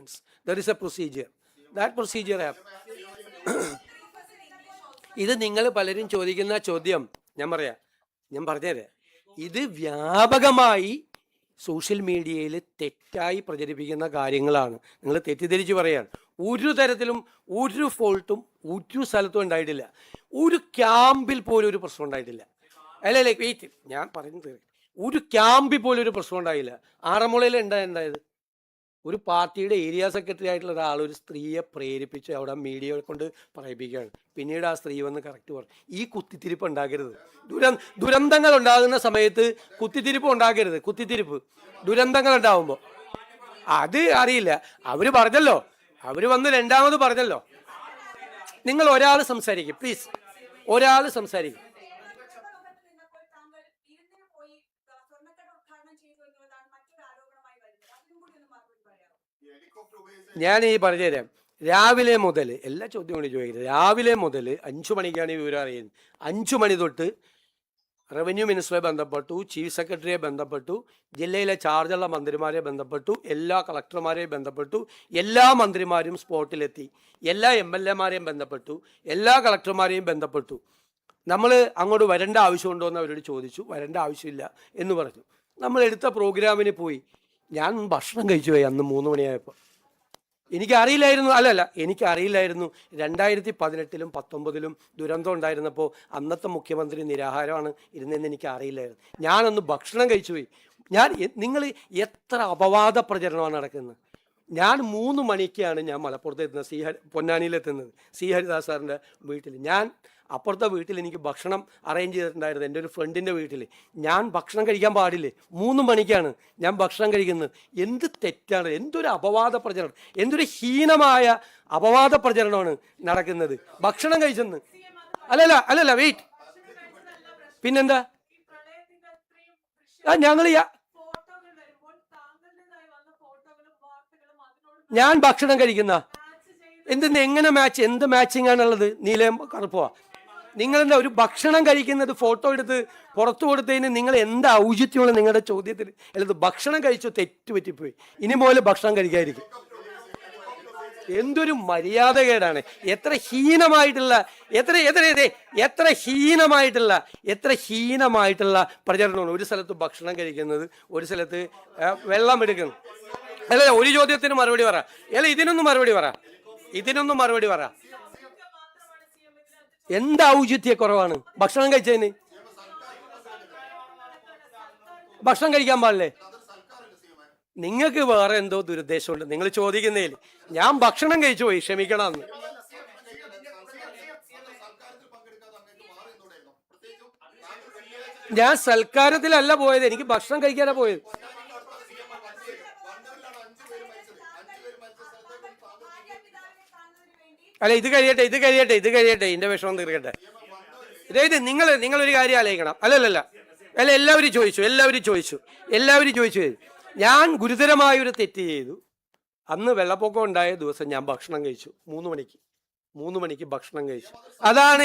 happens. There is a procedure. That procedure happens. ഇത് നിങ്ങൾ പലരും ചോദിക്കുന്ന ചോദ്യം ഞാൻ പറഞ്ഞുതരാം. ഇത് വ്യാപകമായി സോഷ്യൽ മീഡിയയിൽ തെറ്റായി പ്രചരിപ്പിക്കുന്ന കാര്യങ്ങളാണ്. നിങ്ങൾ തെറ്റിദ്ധരിച്ച് പറയാണ്. ഒരു തരത്തിലും ഒരു ഫോൾട്ടും ഒരു സ്ഥലത്തും ഉണ്ടായിട്ടില്ല. ഒരു ക്യാമ്പിൽ പോലും ഒരു പ്രശ്നം ഉണ്ടായിട്ടില്ല. അല്ല വെയിറ്റ്, ഞാൻ പറയുന്നത് ഒരു ക്യാമ്പിൽ പോലും ഒരു പ്രശ്നം ഉണ്ടായില്ല. ആറന്മുളയിൽ എന്തായത്, ഒരു പാർട്ടിയുടെ ഏരിയ സെക്രട്ടറി ആയിട്ടുള്ള ഒരാൾ ഒരു സ്ത്രീയെ പ്രേരിപ്പിച്ച് അവിടെ മീഡിയയെ കൊണ്ട് പറയിപ്പിക്കുകയാണ്. പിന്നീട് ആ സ്ത്രീ വന്ന് കറക്റ്റ് പറഞ്ഞു. ഈ കുത്തിത്തിരിപ്പ് ഉണ്ടാക്കരുത്. ദുരന്തങ്ങൾ ഉണ്ടാകുന്ന സമയത്ത് കുത്തിത്തിരിപ്പ് ഉണ്ടാക്കരുത്. ദുരന്തങ്ങൾ ഉണ്ടാവുമ്പോൾ അത് അറിയില്ല. അവര് പറഞ്ഞല്ലോ, അവര് വന്ന് രണ്ടാമത് പറഞ്ഞല്ലോ. നിങ്ങൾ ഒരാൾ സംസാരിക്കും പ്ലീസ്, ഒരാൾ സംസാരിക്കും. ഞാൻ ഈ പറഞ്ഞുതരാം. രാവിലെ മുതൽ എല്ലാ ചോദ്യവും കൂടി ചോദിക്കുന്നത്. രാവിലെ മുതൽ 5 മണിക്കാണ് ഈ വിവരം അറിയുന്നത്. 5 മണി തൊട്ട് റവന്യൂ മിനിസ്റ്ററെ ബന്ധപ്പെട്ടു, ചീഫ് സെക്രട്ടറിയെ ബന്ധപ്പെട്ടു, ജില്ലയിലെ ചാർജുള്ള മന്ത്രിമാരെ ബന്ധപ്പെട്ടു, എല്ലാ കളക്ടർമാരെയും ബന്ധപ്പെട്ടു, എല്ലാ മന്ത്രിമാരും സ്പോട്ടിലെത്തി, എല്ലാ MLA-മാരെയും ബന്ധപ്പെട്ടു, എല്ലാ കളക്ടർമാരെയും ബന്ധപ്പെട്ടു. നമ്മൾ അങ്ങോട്ട് വരേണ്ട ആവശ്യമുണ്ടോ എന്ന് അവരോട് ചോദിച്ചു. വരേണ്ട ആവശ്യമില്ല എന്ന് പറഞ്ഞു. നമ്മൾ എടുത്ത പ്രോഗ്രാമിന് പോയി. ഞാൻ ഭക്ഷണം കഴിച്ചു പോയി അന്ന് 3 മണിയായപ്പോൾ. എനിക്കറിയില്ലായിരുന്നു 2018-ലും 2019-ലും ദുരന്തം ഉണ്ടായിരുന്നപ്പോൾ അന്നത്തെ മുഖ്യമന്ത്രി നിരാഹാരമാണ് ഇരുന്നതെന്ന് എനിക്ക് അറിയില്ലായിരുന്നു. ഞാനൊന്ന് ഭക്ഷണം കഴിച്ചു പോയി. നിങ്ങൾ എത്ര അപവാദ പ്രചരണമാണ് നടക്കുന്നത്. ഞാൻ 3 മണിക്കാണ് ഞാൻ മലപ്പുറത്ത് എത്തുന്നത്, പൊന്നാനിയിലെത്തുന്നത്, സി ഹരിദാസ് സാറിൻ്റെ വീട്ടിൽ. ഞാൻ അപ്പുറത്തെ വീട്ടിൽ എനിക്ക് ഭക്ഷണം അറേഞ്ച് ചെയ്തിട്ടുണ്ടായിരുന്നു, എൻ്റെ ഒരു ഫ്രണ്ടിൻ്റെ വീട്ടിൽ. ഞാൻ ഭക്ഷണം കഴിക്കാൻ പാടില്ലേ? 3 മണിക്കാണ് ഞാൻ ഭക്ഷണം കഴിക്കുന്നത്. എന്ത് തെറ്റാണ്, എന്തൊരു അപവാദ പ്രചരണം, എന്തൊരു ഹീനമായ അപവാദ പ്രചരണമാണ് നടക്കുന്നത്. ഭക്ഷണം കഴിച്ചെന്ന് അല്ലല്ല വെയിറ്റ്, പിന്നെന്താ ഞങ്ങൾ ഞാൻ ഭക്ഷണം കഴിക്കുന്ന എങ്ങനെ മാച്ച്, എന്ത് മാച്ചിങ് ആണുള്ളത്? നീലയും കറുപ്പുവാ. നിങ്ങളെന്താ ഒരു ഭക്ഷണം കഴിക്കുന്നത് ഫോട്ടോ എടുത്ത് പുറത്തു കൊടുത്തതിന് നിങ്ങൾ എന്താ ഔചിത്യമുള്ള നിങ്ങളുടെ ചോദ്യത്തിൽ? അല്ലത് ഭക്ഷണം കഴിച്ചോ, തെറ്റുപറ്റിപ്പോയി, ഇനി മുതൽ ഭക്ഷണം കഴിക്കാതിരിക്കും. എന്തൊരു മര്യാദകേടാണ്. എത്ര ഹീനമായിട്ടുള്ള പ്രചരണമാണ്. ഒരു സ്ഥലത്ത് ഭക്ഷണം കഴിക്കുന്നത്, ഒരു സ്ഥലത്ത് വെള്ളം എടുക്കുന്നത്. അല്ല, ഒരു ചോദ്യത്തിന് മറുപടി പറ. ഇതിനൊന്നും മറുപടി പറ. എന്താ ഔചിത്യക്കുറവാണ് ഭക്ഷണം കഴിച്ചതിന്? ഭക്ഷണം കഴിക്കാൻ പാടില്ലേ? നിങ്ങൾക്ക് വേറെ എന്തോ ദുരുദ്ദേശമുണ്ട് നിങ്ങൾ ചോദിക്കുന്നതിൽ. ഞാൻ ഭക്ഷണം കഴിച്ചു പോയി, ക്ഷമിക്കണം. ഞാൻ സൽക്കാരത്തിലല്ല പോയത്, എനിക്ക് ഭക്ഷണം കഴിക്കാനാ പോയത്. അല്ല, ഇത് കഴിയട്ടെ, ഇതിന്റെ വിഷമം തീർക്കട്ടെ. അതായത് നിങ്ങളൊരു കാര്യം ആലോചിക്കണം. അല്ല, എല്ലാവരും ചോദിച്ചു. ഞാൻ ഗുരുതരമായൊരു തെറ്റ് ചെയ്തു. അന്ന് വെള്ളപ്പൊക്കം ഉണ്ടായ ദിവസം ഞാൻ ഭക്ഷണം കഴിച്ചു 3 മണിക്ക് ഭക്ഷണം കഴിച്ചു. അതാണ്